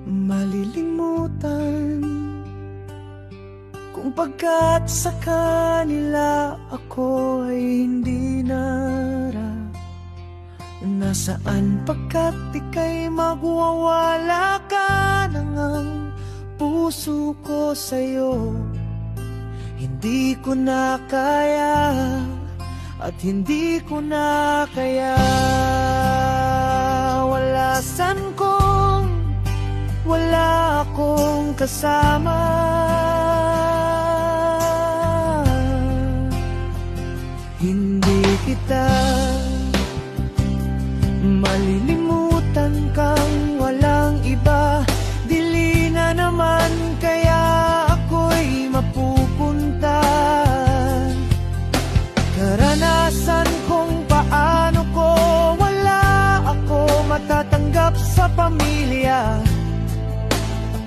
malilimutan, kung pagkat sa kanila ako ay hindi nasaan pagkat ika'y magwawala ka nang ang puso ko sa'yo. Hindi ko na kaya at hindi ko na kaya. Walasan kong wala akong kasama, hindi kita malilimutan kang walang iba. Dili na naman kaya ako'y mapupunta. Karanasan kung paano ko wala ako matatanggap sa pamilya.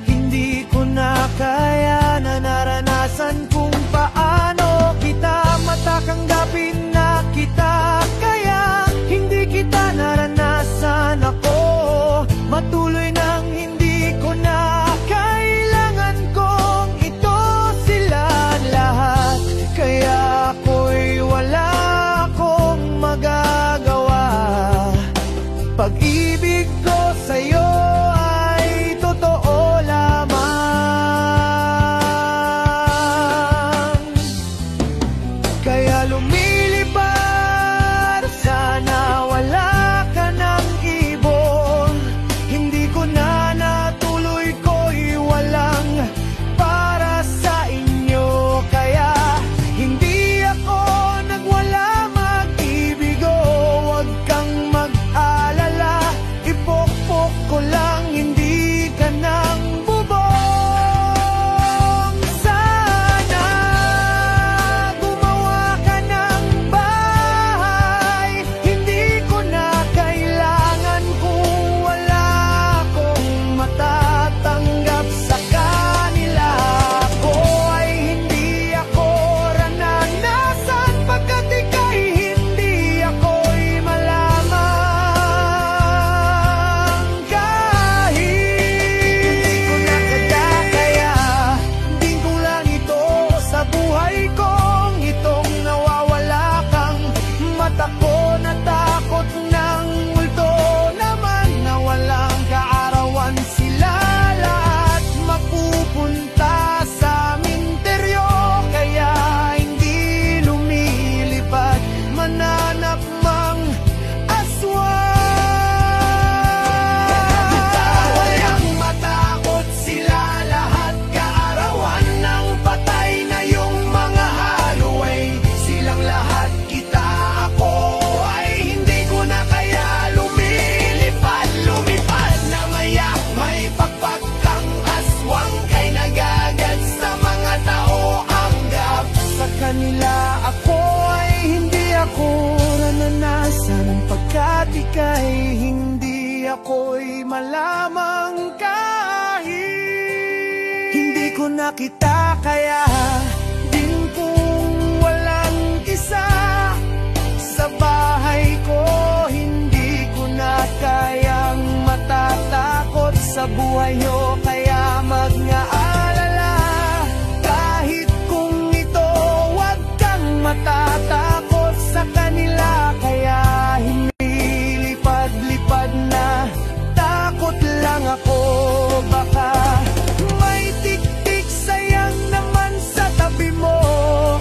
Hindi ko na kaya na naranasan kung paano kita matatanggapin na kita. Kaya hindi kita naranasan ako matuloy nang hindi ko na kailangan kong ito sila lahat. Kaya ako'y wala akong magagawa. Pag-ibig ko sa'yo ay totoo lamang. Kaya lumilipad, sana wala ka ng ibon. Hindi ko na natuloy, ko'y walang para sa inyo. Kaya hindi ako nagwala mag-ibigo. Huwag kang mag-alala, ipokpok ko lang, hindi ka nang bubong. Sana gumawa ka ng bahay. Hindi ko na kailangan kung wala akong matatanggap sa kanila. Ako ay hindi ako rananasan pagkat ika'y hindi ako'y malamang. Kahit hindi ko na kaya, hindi ko lang ito sa buhay kong itong nawawala kang mata ko. Natakot ng multo naman na walang kaarawan. Sila lahat mapupunta sa minteryo. Kaya hindi lumilipad, mananap mang aswang. Walang matakot, sila lahat kaarawan ng patay na yung mga haluay. Silang lahat kita, ako ay hindi ko na kaya lumilipad. Lumipad na maya, may pakpak kang aswang kay nagagat sa mga tao anggap. Sa kanila ako ay hindi ako nananasan pagkat ika'y hindi ako'y malamang. Kahit hindi ko na kita kaya, din kung walang isa sa bahay ko. Hindi ko na kayang matatakot sa buhay nyo. Kaya mag-aalala, kahit kung ito, wag kang matatakot sa kanila. Kaya hinilipad-lipad na, takot lang ako. Baka may tik-tik, sayang naman sa tabi mo.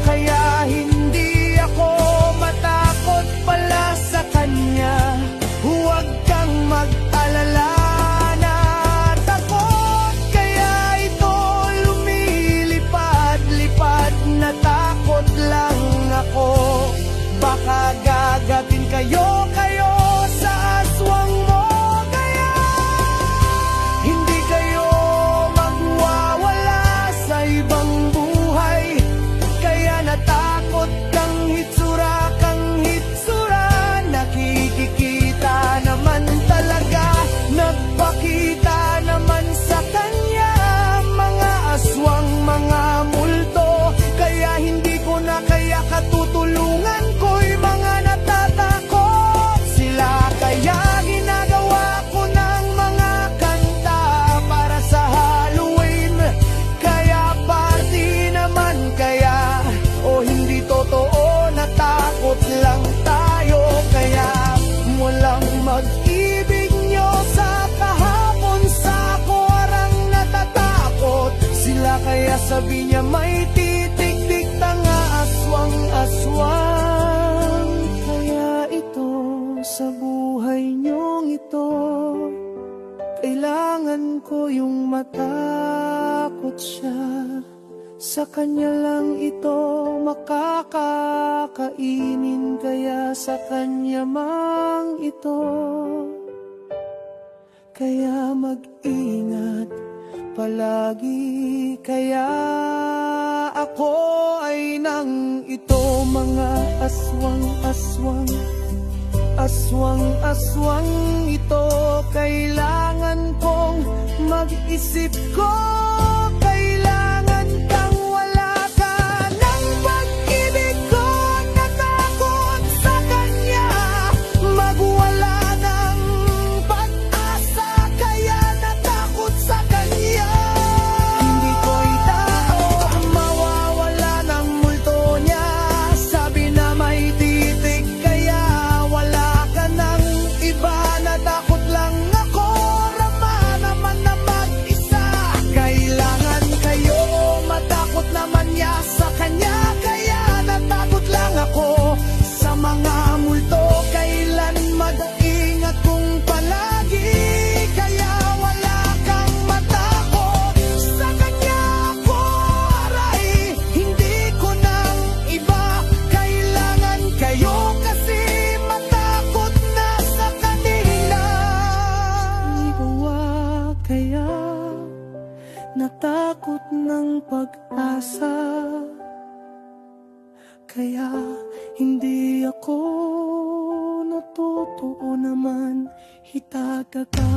Kaya hindi ako matakot pala sa kanya. Huwag kang mag-alala na ako Sabi niya may titik-tik tanga aswang-aswang. Kaya ito sa buhay niyong ito, kailangan ko yung matakot siya. Sa kanya lang ito makakakainin, kaya sa kanya mang ito. Kaya mag-ingat palagi, kaya ako ay nang ito. Mga aswang-aswang, aswang-aswang ito, kailangan kong mag-isip ko. Kailangan kang wala ka ng pag-ibig ko. Natakot sa kanya, magwala ng pag-asa, kaya natakot sa kanya. Hindi ko'y tao, mawawala ng multo niya. Sabi na may titik, kaya wala ka ng iba. Natakot lang ako, rama naman na mag-isa. Kailangan kayo, matakot naman niya sa kanya, kaya natakot lang ako sa mga multo. Kailan mag-ingat kung palagi, kaya wala kang matakot sa kanya. Ako aray, hindi ko nang iba. Kailangan kayo kasi matakot na sa kanila. Iwawa kaya natakot ng pag-asa, kaya hindi ako natutuo naman itagaga.